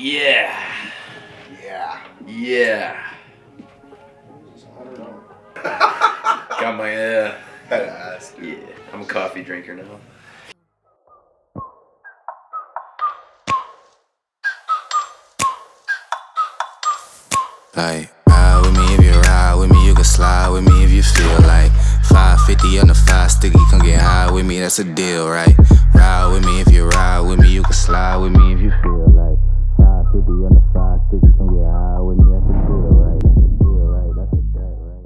Yeah. Yeah. I don't know. Got my Ass, dude. yeah. I'm a coffee drinker now. Like, ride with me if you ride with me, you can slide with me if you feel like 550 on the 5 sticky, come get high with me, that's a deal, right? Ride with me if you ride with me, you can slide with me if you feel like 550 on the 5 sticky, come get high with me, that's a deal, right? That's a deal, right? That's a bet, right?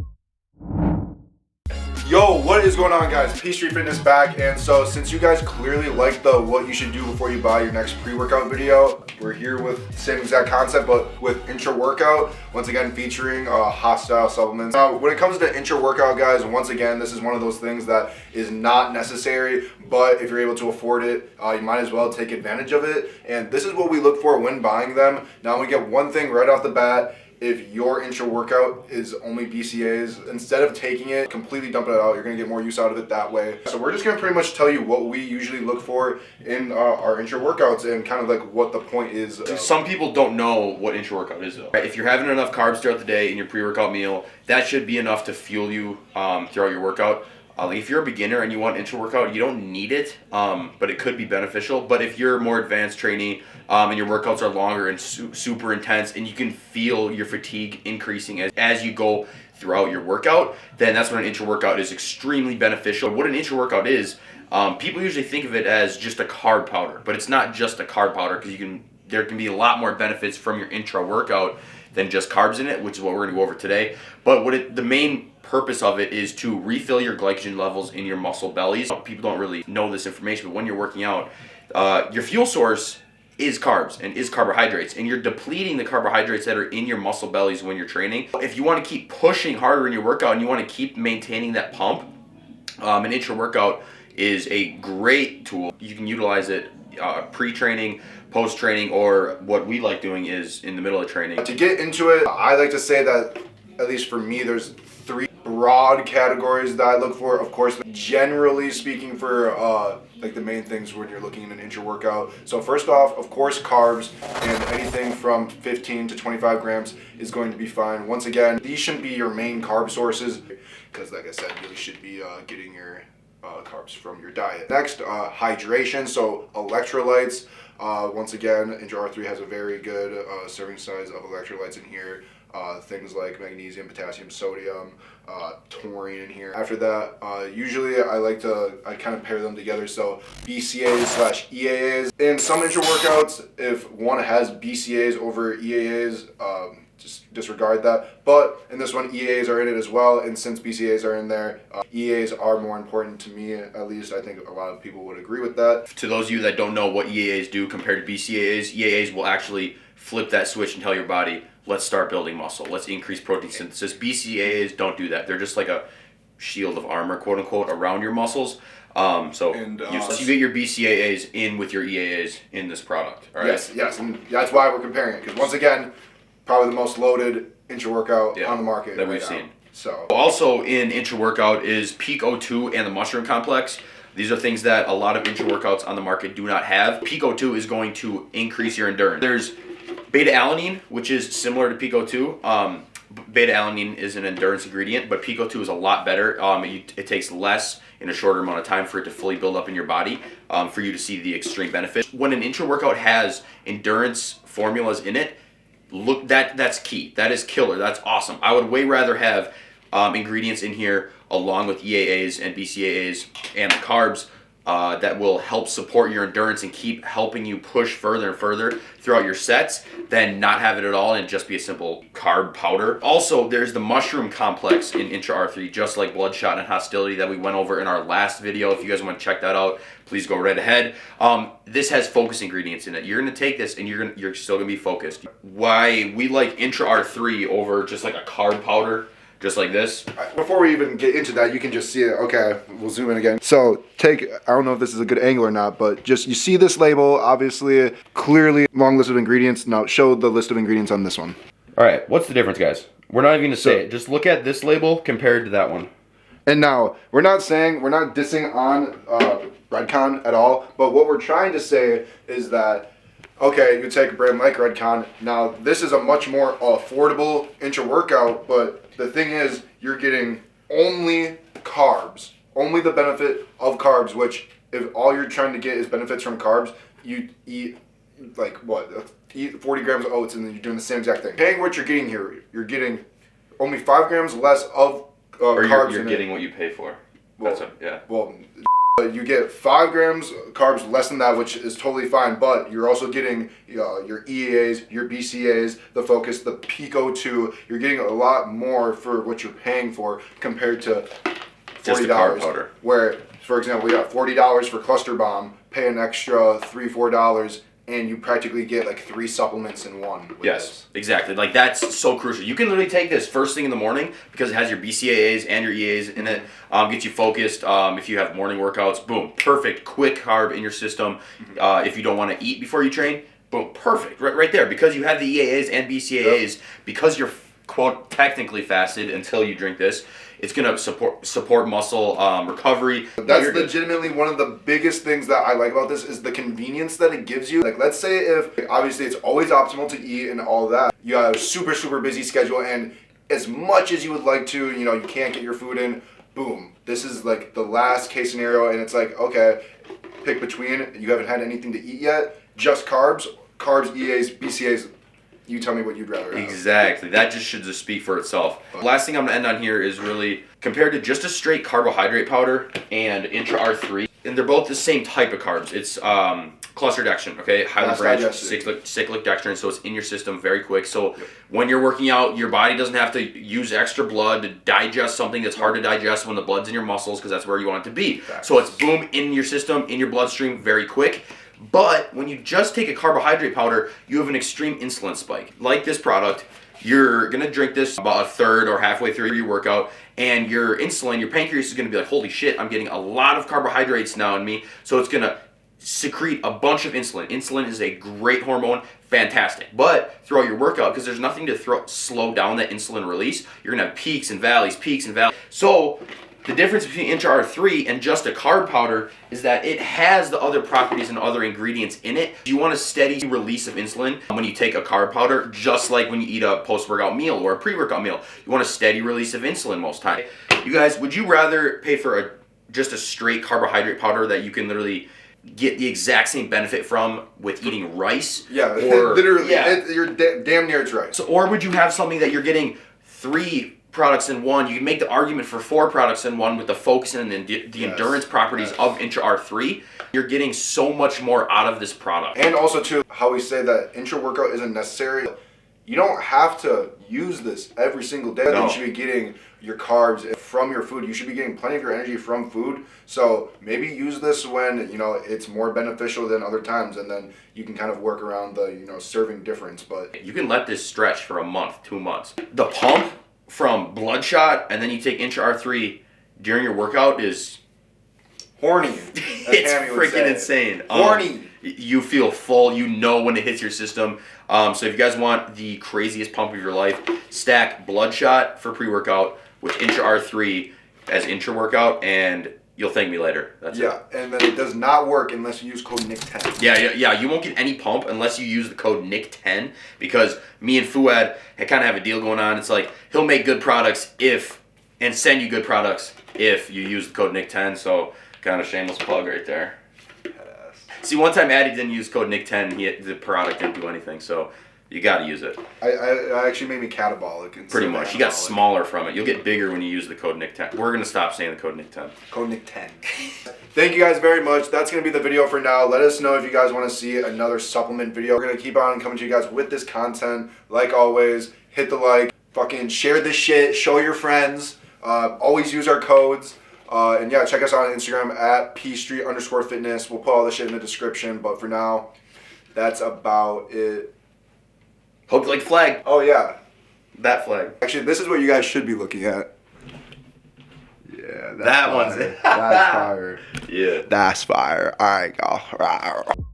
Yo, what is going on, guys? P Street Fitness back, and so since you guys clearly like the what you should do before you buy your next pre-workout video, we're here with the same exact concept but with Intra workout, once again featuring hostile supplements. Now, when it comes to Intra workout, guys, once again, this is one of those things that is not necessary, but if you're able to afford it, you might as well take advantage of it. And this is what we look for when buying them. Now, we get one thing right off the bat. If your Intra workout is only BCAAs, instead of taking it, completely dump it out, you're gonna get more use out of it that way. So we're just gonna pretty much tell you what we usually look for in our Intra workouts and kind of like what the point is. Some people don't know what intra workout is though. If you're having enough carbs throughout the day in your pre-workout meal, that should be enough to fuel you throughout your workout. If you're a beginner and you want intra workout, you don't need it, but it could be beneficial. But if you're more advanced training and your workouts are longer and super intense and you can feel your fatigue increasing as you go throughout your workout, then that's when an intra workout is extremely beneficial. What an intra workout is, people usually think of it as just a carb powder, but it's not just a carb powder because there can be a lot more benefits from your intra workout than just carbs in it, which is what we're going to go over today. But the main purpose of it is to refill your glycogen levels in your muscle bellies. People don't really know this information, but when you're working out, your fuel source is carbs and is carbohydrates, and you're depleting the carbohydrates that are in your muscle bellies when you're training. If you want to keep pushing harder in your workout and you want to keep maintaining that pump, an intra workout is a great tool. You can utilize it pre-training, post-training, or what we like doing is in the middle of training. To get into it, I like to say that, at least for me, there's 3 broad categories that I look for. Of course, generally speaking, for like the main things when you're looking at an intra workout. So first off, of course, carbs, and anything from 15 to 25 grams is going to be fine. Once again, these shouldn't be your main carb sources because, like I said, you should be getting your carbs from your diet. Next, hydration, so electrolytes. Once again, Intra R3 has a very good serving size of electrolytes in here. Things like magnesium, potassium, sodium, taurine in here. After that, usually I kind of pair them together, so BCAAs/EAAs. In some intra workouts, if one has BCAAs over EAAs, just disregard that. But in this one, EAAs are in it as well, and since BCAAs are in there, EAAs are more important to me, at least. I think a lot of people would agree with that. To those of you that don't know what EAAs do compared to BCAAs, EAAs will actually flip that switch and tell your body, let's start building muscle, let's increase protein synthesis. BCAAs don't do that. They're just like a shield of armor, quote unquote, around your muscles. So you get your BCAAs in with your EAAs in this product. All right? Yes, and that's why we're comparing it, because once again, probably the most loaded intra workout on the market that we've seen. So also in intra workout is Peak O2 and the mushroom complex. These are things that a lot of intra workouts on the market do not have. Peak O2 is going to increase your endurance. There's beta alanine, which is similar to Peak O2. Beta alanine is an endurance ingredient, but Peak O2 is a lot better. It takes less in a shorter amount of time for it to fully build up in your body, for you to see the extreme benefits. When an intra workout has endurance formulas in it, look, that's key. That is killer. That's awesome. I would way rather have ingredients in here along with EAAs and BCAAs and the carbs that will help support your endurance and keep helping you push further and further throughout your sets than not have it at all and just be a simple carb powder. Also, there's the mushroom complex in Intra R3, just like Bloodshot and Hostility that we went over in our last video. If you guys want to check that out, please go right ahead. This has focus ingredients in it. You're going to take this and you're still going to be focused. Why we like Intra R3 over just like a carb powder, just like this. Before we even get into that, you can just see it. Okay, we'll zoom in again. So I don't know if this is a good angle or not, but just you see this label, obviously, clearly long list of ingredients. Now show the list of ingredients on this one. All right, what's the difference, guys? We're not even going to say it. Just look at this label compared to that one. And now, we're not dissing on Redcon at all, but what we're trying to say is that Okay, you take a brand like Redcon. Now, this is a much more affordable intra-workout, but the thing is, you're getting only carbs. Only the benefit of carbs, which if all you're trying to get is benefits from carbs, you eat, like, what? Eat 40 grams of oats and then you're doing the same exact thing. Paying what you're getting here, you're getting only 5 grams less of carbs. You're getting what you pay for. That's what, yeah. Well, you get 5 grams carbs less than that, which is totally fine, but you're also getting your EAAs, your BCAAs, the Focus, the Pico 2. You're getting a lot more for what you're paying for compared to $40. Just a carb powder. Where, for example, we got $40 for Cluster Bomb, pay an extra $3-4, and you practically get like 3 supplements in one. Yes, exactly. Like that's so crucial. You can literally take this first thing in the morning because it has your BCAAs and your EAs in it. Gets you focused. If you have morning workouts, boom, perfect, quick carb in your system. If you don't want to eat before you train, boom, perfect, right there. Because you have the EAAs and BCAAs, because you're quote technically fasted until you drink this. It's gonna support muscle recovery. That's legitimately one of the biggest things that I like about this is the convenience that it gives you. Like, let's say if obviously it's always optimal to eat and all that. You have a super busy schedule, and as much as you would like to, you can't get your food in. Boom. This is like the last case scenario, and it's like, okay, pick between. You haven't had anything to eat yet. Just carbs, EAs, BCAs. You tell me what you'd rather have. Exactly. That should speak for itself. Last thing I'm going to end on here is really compared to just a straight carbohydrate powder and Intra R3. And they're both the same type of carbs. It's cluster dextrin, okay? Highly branched cyclic dextrin, so it's in your system very quick. So when you're working out, your body doesn't have to use extra blood to digest something that's hard to digest when the blood's in your muscles because that's where you want it to be. So it's boom, in your system, in your bloodstream very quick. But when you just take a carbohydrate powder, you have an extreme insulin spike. Like this product, you're going to drink this about a third or halfway through your workout, and your insulin, your pancreas is going to be like, holy shit, I'm getting a lot of carbohydrates now in me, so it's going to secrete a bunch of insulin. Insulin is a great hormone, fantastic. But throughout your workout, because there's nothing to slow down that insulin release, you're going to have peaks and valleys. So the difference between Intra R3 and just a carb powder is that it has the other properties and other ingredients in it. You want a steady release of insulin when you take a carb powder, just like when you eat a post-workout meal or a pre-workout meal. You want a steady release of insulin most times. You guys, would you rather pay for just a straight carbohydrate powder that you can literally get the exact same benefit from with eating rice? Yeah, or, literally, you're damn near it's rice. So, or would you have something that you're getting 3 products in one? You can make the argument for 4 products in one with the focus and the endurance properties of Intra R3. You're getting so much more out of this product. And also too, how we say that intra workout isn't necessary. You don't have to use this every single day. No. You should be getting your carbs from your food. You should be getting plenty of your energy from food. So maybe use this when it's more beneficial than other times, and then you can kind of work around the serving difference. But you can let this stretch for a month, 2 months. The pump from Bloodshot and then you take Intra R3 during your workout is horny. It's freaking insane. Horny. You feel full. When it hits your system. So if you guys want the craziest pump of your life, stack Bloodshot for pre-workout with Intra R3 as intra workout, and you'll thank me later. That's it. And then it does not work unless you use code NICK10. Yeah. You won't get any pump unless you use the code NICK10, because me and Fuad kind of have a deal going on. It's like he'll make good products and send you good products if you use the code NICK10. So kind of shameless plug right there. See, one time Atty didn't use code NICK10, the product didn't do anything, so you got to use it. I actually made me catabolic. Pretty much. You got smaller from it. You'll get bigger when you use the code NICK10. We're going to stop saying the code NICK10. Code NICK10. Thank you guys very much. That's going to be the video for now. Let us know if you guys want to see another supplement video. We're going to keep on coming to you guys with this content. Like always, hit the like, fucking share this shit, show your friends. Always use our codes. And yeah, check us out on Instagram at @pstreet_fitness. We'll put all this shit in the description. But for now, that's about it. Hope you like the flag. Oh yeah. That flag. Actually, this is what you guys should be looking at. Yeah, that one's it. That's fire. Yeah. That's fire. All right, go.